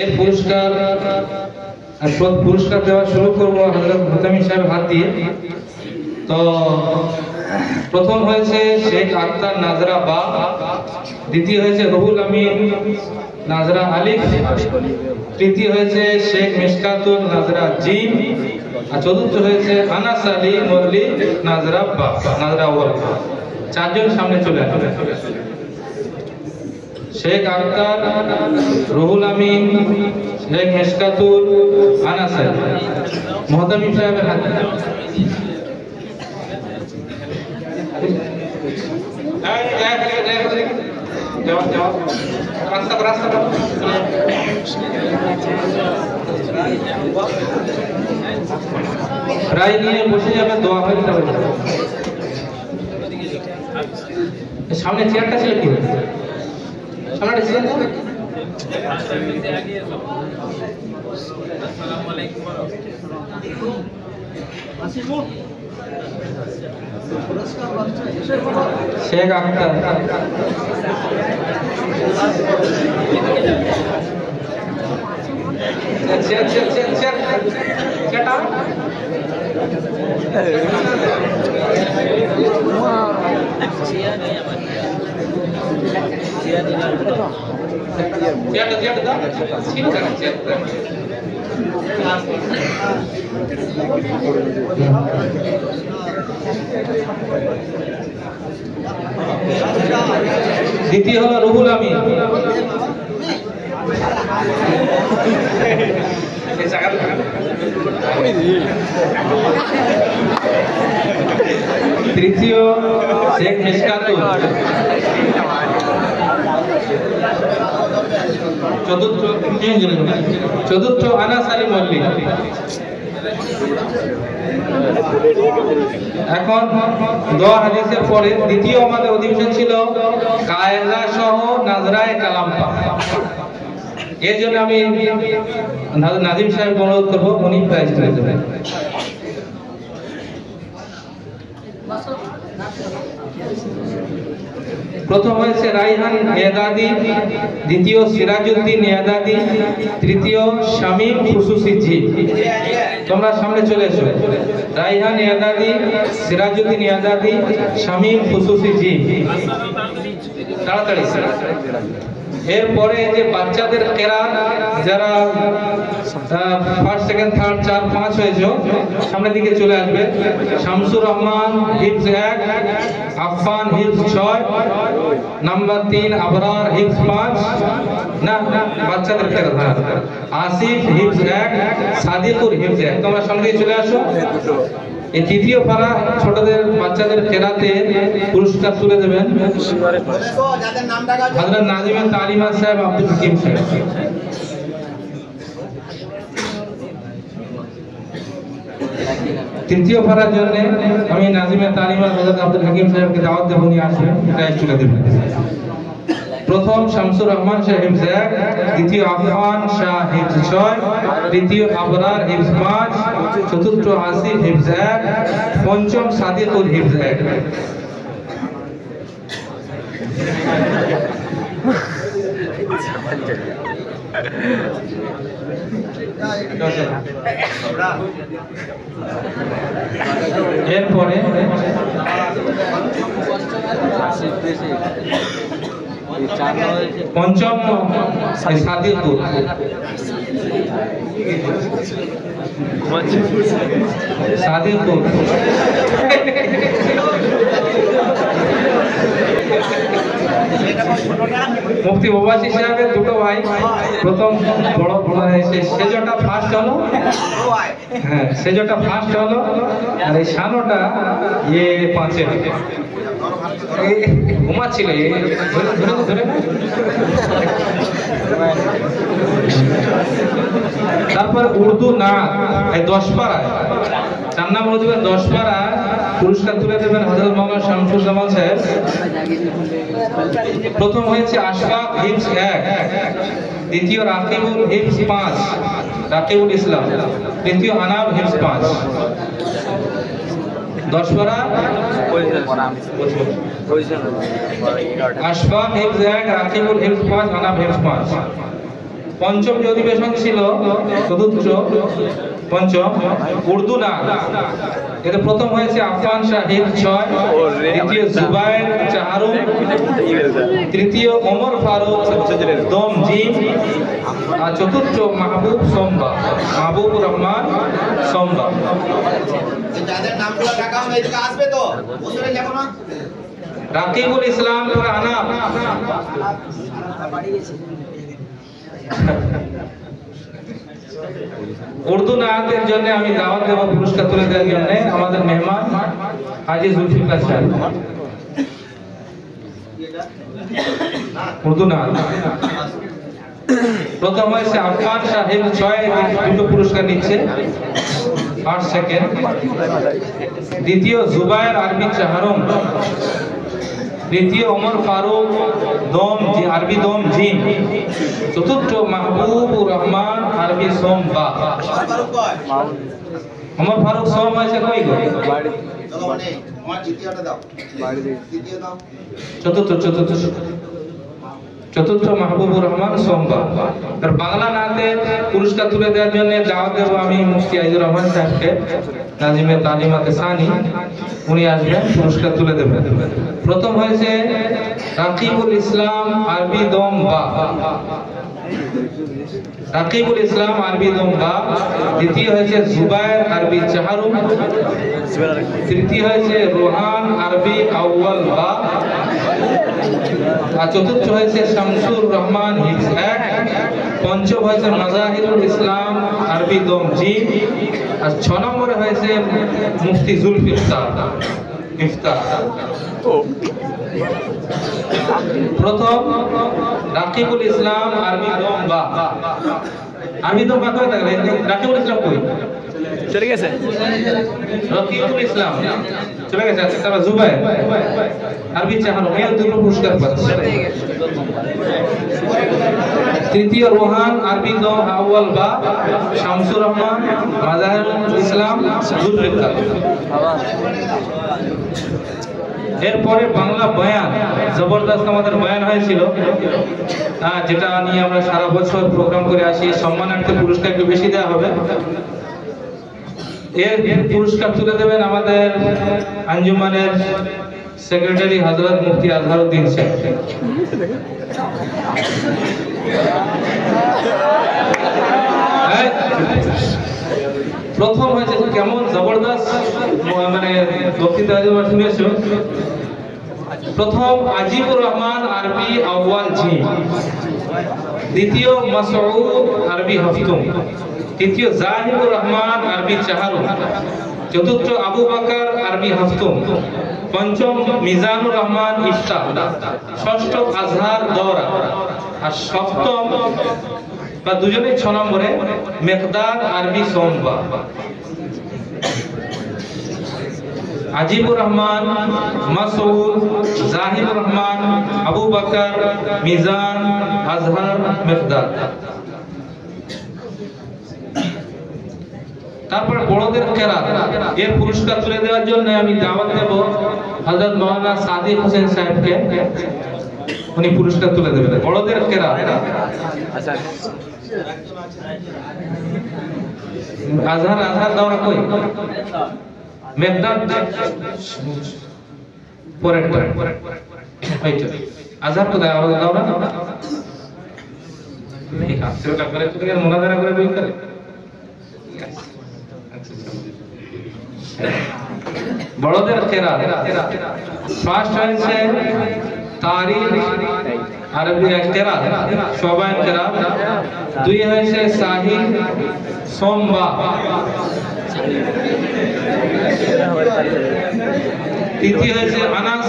এর পুরস্কার দেওয়া শুরু করবো হযরত মুহতামিম সাহেব হাত দিয়ে। তো প্রথম হয়েছে শেখ আক্তার নাজরা বা, দ্বিতীয় হয়েছে রুহুল আমিন নাজরা আলিফ, তৃতীয় হয়েছে শেখ মিশকাতুল নাজরা জিম, আর চতুর্থ হয়েছে আনাস আলী মুরলি নাজরা বা, নাজরা ওয়াল। চারজন সামনে চলে আসবে। শেখ আক্তার, রুহুল আমিন, শেখ মিশকাতুল, আনাস আলী। মুহতামিম সাহেবের হাতে প্রায় নিয়ে বসে যাবে, দোয়া হয়ে যাবে। সামনে চেয়ারটা ছিল কি সামনে ছিল শেখ আক্তার, দ্বিতীয় হলো রুহুল আমিন, তৃতীয় শেখ মিশকাতুল, চতুর্থ আনাস আলী মুরলি। এখন দোয়া হাদিসের পরে দ্বিতীয় আমাদের অধিবেশন ছিল কায়দা সহ নাজরায়ে কালাম পাক। এর জন্য আমি নাজিম সাহেব অনুরোধ করবো, উনি প্রাইজ করে দেবেন। প্রথম হয়েছে রাইহান এদাদি, দ্বিতীয় সিরাজউদ্দিন এদাদি, তৃতীয় শামীম খুসুসি জি। তোমরা সামনে চলে এসো। রাইহান এদাদি, সিরাজউদ্দিন এদাদি, শামীম খুসুসি জি। তাড়াতাড়ি। এরপরে যে বাচ্চাদের কেরাত, যারা ফার্স্ট সেকেন্ড থার্ড 4 5 হয়েছে, সামনের দিকে চলে আসবে। শামসুর রহমান হিফজ 1, আফফান হিফজ 6, নাম্বার 3 আবরার হিফজ 5, না বাচ্চাদের কেরাত, আসিফ হিফজ 1, সাদিকুর হিফজ 1। তোমরা সামনে দিকে চলে আসো। এই তৃতীয় পারা ছোটদের বাচ্চাদের কেরাতে পুরস্কার তুলে দেবেন হযরত নাজিমে তালিমা সাহেব আব্দুল হাকিম সাহেব। তৃতীয় পারার জন্য আমি নাজিমে তালিমা হযরত আব্দুল হাকিম সাহেবকে দাওয়াত দেব, উনি আসবেন, প্রাইজ তুলে দেবেন। প্রথম শামসুর রহমান শাহ হিফজ 1, দ্বিতীয় আফফান শাহ হিফজ 6, তৃতীয় আবরার হিফজ 5, চতুর্থ আসিফ হিফজ 1, পঞ্চম সাদিকুল হিফজ 1। এরপরে পঞ্চম সাদিকুল, সাদিকুল মুফতি ওবাসী সাহেবের দুটো ভাই, প্রথম বড় সেজটা ফার্স্ট হলো, হ্যাঁ সেজটা ফার্স্ট হলো, আর এই সানোটা ইয়ে 5-এ ঘুমাচ্ছিল। তারপর উর্দু নাচ 10 পারায়, 4 নম্বর 10 পারায় পুরস্কার তুলে দেবেন হযরত মাওলানা শামসুল জামান সাহেব। প্রথম হয়েছে আশফাক হিফজ 1, দ্বিতীয় রাকিবুল হিফজ 5, রাকিবুল ইসলাম, তৃতীয় আনাব হিফজ 5। 10 পারা আশফাক হিফজ 1, রাকিবুল হিফজ 5, আনাব হিফজ 5। পঞ্চম যে অধিবেশন ছিল চতুর্থ পঞ্চম উর্দু নাম, এতে প্রথম হয়েছে আফফান সাহিব 6, দ্বিতীয় জুবায়ের চাহারুম, তৃতীয় ওমর ফারুক দম জিম, আর চতুর্থ মাহবুবুর রহমান সোমবা। যাদের নামগুলো টাকা হবে এদিকে আসবে তো বসরে লেখো না। রাকিবুল ইসলাম রানা, উর্দু নায়াতের জন্য আমি দাওয়াত দেব, পুরস্কার তুলে দেওয়ার জন্য আমাদের মেহমান হাজী জুলফিকার সাহেব। উর্দু নায়াত প্রথম হয়েছে আফফান সাহেব 6, দুটো পুরস্কার নিচ্ছে 8 সেকেন্ড। দ্বিতীয় জুবায়ের আরবি চাহারুম, তৃতীয় ওমর ফারুক আরবি দম জিম, চতুর্থ মাহবুবুর রহমান আরবি সোমবা। ওমর ফারুক সোম হয়েছে কই গো? চতুর্থ মাহবুবুর রহমান সোমবা। আর বাংলা নাতে পুরস্কার তুলে দেওয়ার জন্য দাওয়াত দেব আমি মুফতি আইজুর রহমান সাহেবকে, নাজিমে তালিমাতে সানি, উনি আসবেন পুরস্কার তুলে দেবেন। প্রথম হয়েছে রাকিবুল ইসলাম আরবি দম বা, রাকিবুল ইসলাম আরবি দম বা। দ্বিতীয় হয়েছে জুবায়ের আরবি চাহারুম, তৃতীয় হয়েছে রোহান আরবি আউয়াল বা, আর চতুর্থ হয়েছে শামসুর রহমান হিফজ 1, পঞ্চম হয়েছে মাজাহিরুল ইসলাম আরবি দম জি, আর 6 নম্বরে হয়েছে মুফতি জুলফিকার ইফতার। প্রথম রাকিবুল ইসলাম আরবি দম বা, আরবি দম বা কই থাকলে রাকিবুল ইসলাম কই চলে গেছে? রাকিবুল ইসলাম চলে গেছে। তারপর জুবায়ের আরবি চাহারুম, এই দুটো পুরস্কার পাচ্ছে। তৃতীয় রোহান আরবি দম আউয়াল বা, শামসুর রহমান, মাজাহিরুল ইসলাম, জুলফিকার। এরপরে বাংলা বয়ান, জবরদস্ত আমাদের বয়ান হয়েছিল, যেটা নিয়ে আমরা সারা বছর প্রোগ্রাম করে আসি। সম্মানার্থে পুরস্কার একটু বেশি দেওয়া হবে। এর পুরস্কার তুলে দেবেন আমাদের আঞ্জুমানের সেক্রেটারি হযরত মুফতি আজহারউদ্দিন সাহেব। প্রথম হয়েছে কেমন জবরদস্ত মানে বক্তৃতা শুনেছো। প্রথম আজিবুর রহমান আরবি আউয়াল জি, দ্বিতীয় মাসউদ আরবি হফতুম, তৃতীয় জাহিবুর রহমান আরবি চাহারুম, চতুর্থ আবু বকর আরবি হফতুম, পঞ্চম মিজানুর রহমান ইফতার, ষষ্ঠ আজহার দৌরা, আর সপ্তম বা দুজনে 6 নম্বরে মেকদাদ আরবি সোমবা। আজিবুর রহমান, মাসউদ, জাহিবুর রহমান, আবু বকর, মিজান, আজহার, মেকদাদ। তারপর বড়দের কেরাত, এর পুরস্কার তুলে দেওয়ার জন্য আমি দাওয়াত দেব হযরত মাওলানা সাদিক হোসেন সাহেবকে, উনি পুরস্কার তুলে দেবেন। বড়দের কেরাত আচ্ছা আজহার দাওরা কই? মেকদাদ পরেরটা এইটা আজহার তো দাওরা এই কাজটা করে তুমি মুনাজারা করে বই করে। বড়দের কেরাত ফার্স্ট হয়েছে তারিখ আরবি কেরাত শোবান কেরাত, দুই হয়েছে সাহি সোমবা, তৃতীয় হয়েছে আনাস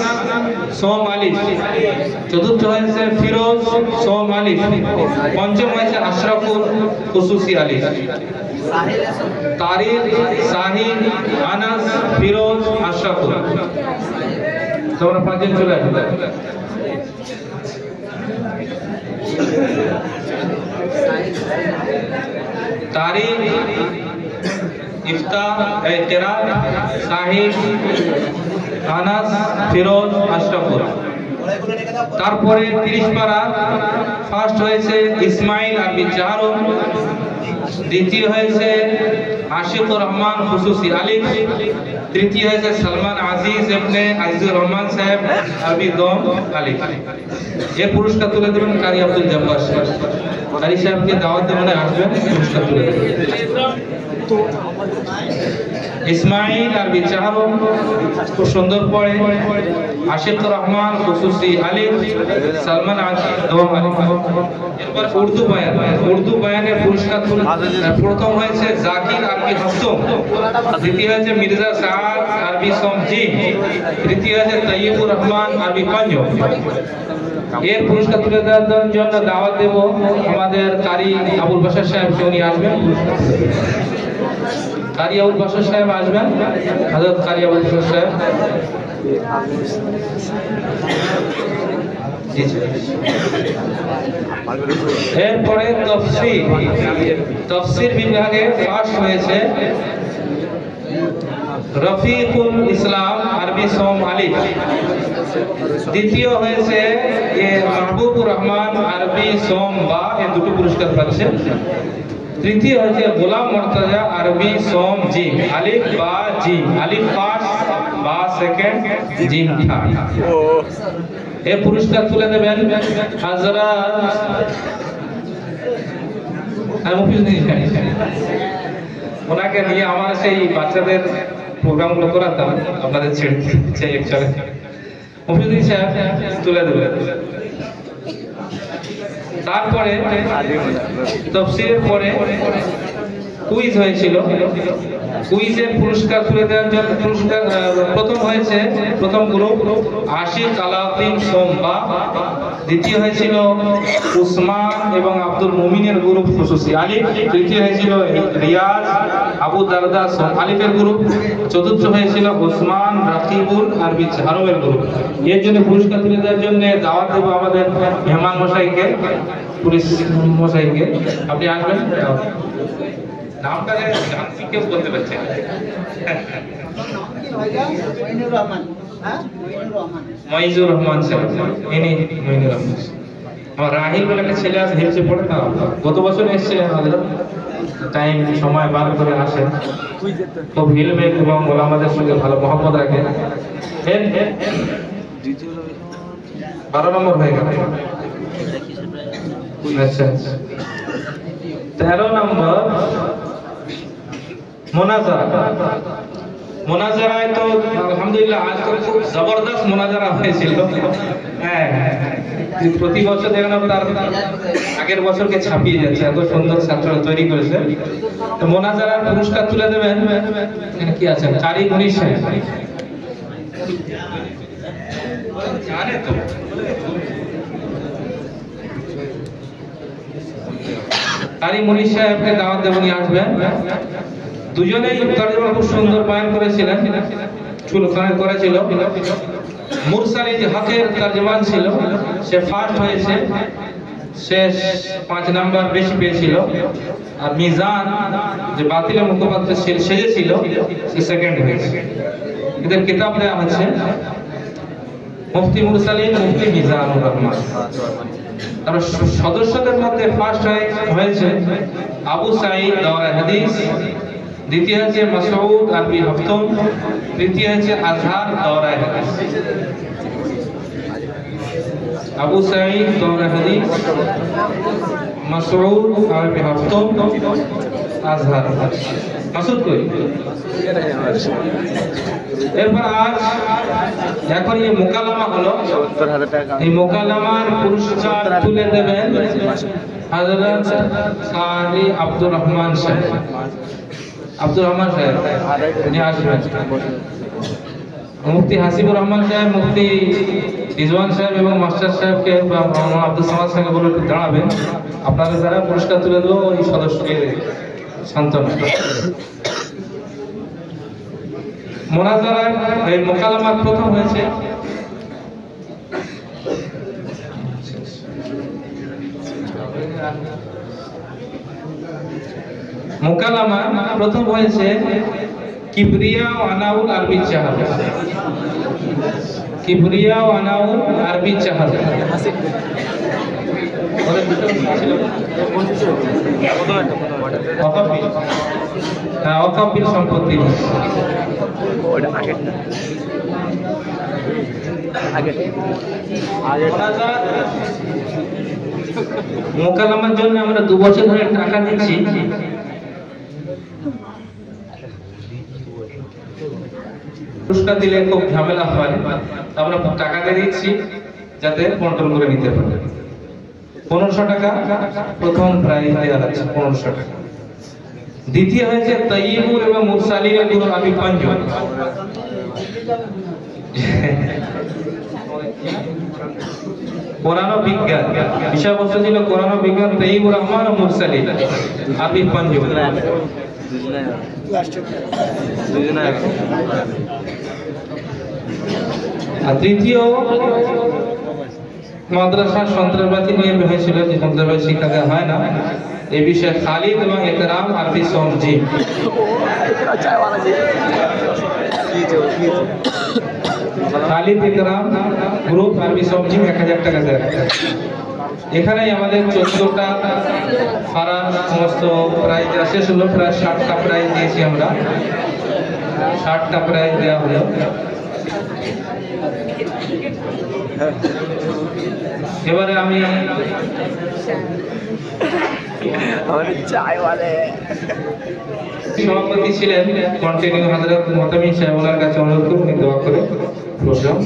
সোম আলিফ, চতুর্থ হয়েছে ফিরোজ সোম আলিফ, পঞ্চম হয়েছে আশরাফুল খুসুসি আলিফ। তারিখ সাহিদ আনাস ফিরোজ আশরাফুল, তোমরা 5 জন চলে আসবে। तारीख इफ्ता केरात साहिब अनस फिरोज अशरफुल তারপরে 30 পারা ফার্স্ট হয়েছে ইসমাইল আরবি চারম, দ্বিতীয় হয়েছে আশিকুর রহমান খুসুসি আলিফ, তৃতীয় হয়েছে সালমান আজিজ ইবনে আজিজুর রহমান সাহেব আরবি দম আলিফ। এর পুরস্কার তুলে দেবেন কারি আব্দুল জব্বার সাহেব। কারি সাহেবকে দাওয়াত মনে আসবেন, পুরস্কার তুলে দেবেন। ইসমাইল আরবি চারম খুব সুন্দর পড়ে, আশিকুর রহমান খুসুসি আলিফ, সালমান আজিজ দম আলিফ। এরপর উর্দু বয়ানের পুরস্কার প্রথম হয়েছে জাকির আরবি হাফতম, দ্বিতীয় হয়েছে মির্জা সাদ আরবি সমজি, তৃতীয় হয়েছে তৈয়বুর রহমান আরবি পাঞ্জাব। এর পুরস্কার তুলে দেওয়ার জন্য দাওয়াত দেব আমাদের কারি আবুল বাশার সাহেব, উনি আসবেন। কারি আবুল বাশার সাহেব আসবেন, হযরত কারি আবুল বাশার সাহেব। এরপরে তফসির বিভাগে ফার্স্ট হয়েছে রফিকুল ইসলাম আরবি সোম আলিফ, দ্বিতীয় হয়েছে মাহবুবুর রহমান আরবি সোম বা, এই দুটো পুরস্কার পাচ্ছে। তৃতীয় হয়েছে গোলাম মুর্তজা আরবি সোম জিম আলিফ বা জিম, আলিফ ফার্স্ট বা সেকেন্ড, জিম থার্ড। এই পুরস্কার তুলে দেবেন ওনাকে নিয়ে আমার সেই বাচ্চাদের প্রোগ্রামগুলো করাতাম আপনাদের ছেড়ে মফিজুদ্দিন সাহেব তুলে দেবেন। তারপরে তাফসীরের পরে কুইজ হয়েছিল, কুইজের পুরস্কার তুলে দেওয়ার জন্য পুরস্কার প্রথম হয়েছে প্রথম গ্রুপ আশিক আলাউদ্দিন সোমবা, দ্বিতীয় হয়েছিল উসমান এবং আব্দুল মুমিনের গ্রুপ খুসুসি আলিফ, তৃতীয় হয়েছিল রিয়াজ আবু দারদা সোম আলিফের গ্রুপ, চতুর্থ হয়েছিল ওসমান রাকিবুল আরবি ঝারমের গ্রুপ। এর জন্য পুরস্কার তুলে দেওয়ার জন্য দাওয়াত দেব আমাদের মেহমান মশাইকে, পুলিশ মশাইকে। আপনি আসবেন, নামটা জানছি কেউ বলতে পারছে মইনুর রহমান সাহেব, ইনি মইনুর রহমান। আমার রাহিল বলে একটা ছেলে আছে, হেলছে পড়ে না, গত বছর এসছে আমাদের টাইম সময় বার করে আসে, খুব হিলমেল এবং আমাদের সঙ্গে ভালো মহব্বত রাখে। 12 নম্বর হয়ে গেল। আচ্ছা 13 নম্বর মোনাজারায় তো আলহামদুলিল্লাহ আজ তো খুব জবরদস্ত মোনাজারা হয়েছিল। হ্যাঁ, প্রতি বছর দেখলাম তার আগের বছরকে ছাপিয়ে যাচ্ছে, এত সুন্দর ছাত্ররা তৈরি করেছে। তো মোনাজারার পুরস্কার তুলে দেবেন, কি আছেন কারি মুনির সাহেব, জানে তো কারি মুনির সাহেবকে দাওয়াত দেব, উনি আসবেন। দুজনেই তরজমা খুব সুন্দর বয়ান করেছিলেন, করেছিল। মুরসাল হকের তরজমান ছিল, সে ফার্স্ট হয়েছে, সে 5 নাম্বার বেশি পেয়েছিল। আর মিজান যে বাতিলের মুখপাত্র সেজেছিল, সে সেকেন্ড হয়েছে। এদের কিতাব দেওয়া হচ্ছে মুফতি মুরসালিন, মুফতি মিজানুর রহমান। আর সদস্যদের মধ্যে ফার্স্ট হয়েছে আবু সাঈদ দাওরা হাদিস, দ্বিতীয় হচ্ছে মাসউদ আরবি হাফতম, তৃতীয় হচ্ছে আজহার দাওরা হাদিস। আবু সাঈদ দাওরা হাদিস, মাসউদ আরবি হাফতম, আজহার। মাসুদ কই? এরপর আজ এখন এই মোকালামা হলো, এই মোকালামার পুরস্কার তুলে দেবেন হযরত কারি আব্দুর রহমান সাহেব। আব্দুর রহমান সাহেব উনি আসবেন। মুফতি হাসিবুর রহমান সাহেব, মুফতি রিজওয়ান সাহেব এবং মাস্টার সাহেবকে আব্দুল সামাদ সাহেবকে বলে দাঁড়াবেন। আপনাদের দ্বারা পুরস্কার তুলে দেবো ওই সদস্যকে সান্ত্বনা। মোনাজারার এই মোকালামার প্রথম হয়েছে কিবরিয়া ও আনাউল আরবি চাহাব। কিবরিয়া ও আনাউর আরবি চাহাদ অকাপিল সম্পত্তি মোকালামার জন্য আমরা 2 বছর ধরে টাকা দিচ্ছি। পুরস্কার দিলে খুব ঝামেলা হয়, আমরা টাকা দিয়ে দিচ্ছি যাতে কন্ট্রোল করে নিতে পারে। 1500 টাকা প্রথম প্রাইজ দেওয়া আছে, 1500 টাকা। দ্বিতীয় হয়েছে তাইয়িবুর এবং মুরসালিন গুরু আবি পাঞ্জু। কোরআন ও বিজ্ঞান, বিষয়বস্তু ছিল কোরআন ও বিজ্ঞান, তাইয়িবুর রহমান ও মুরসালিন আবি পাঞ্জু। আর তৃতীয় মাদ্রাসা সন্ত্রাসবাদী নিয়ে হয়েছিল, যে সন্ত্রাসবাদী শিক্ষা দেওয়া হয় না, এই বিষয়ে খালিদ এবং একরাম আরবি সমজি। খালিদ একরাম গ্রুপ আরবি সমজি 1000 টাকা দেয়। এখানেই আমাদের 14টা ফারা সমস্ত প্রাইজ শেষ হলো। প্রায় 60টা প্রাইজ দিয়েছি আমরা, 60টা প্রাইজ দেওয়া হলো। এবারে আমি সভাপতি ছিলেন কন্টিনিউ হযরত মুতামিম সাহেব, ওনার কাছে অনুরোধ করুন দোয়া করে প্রোগ্রাম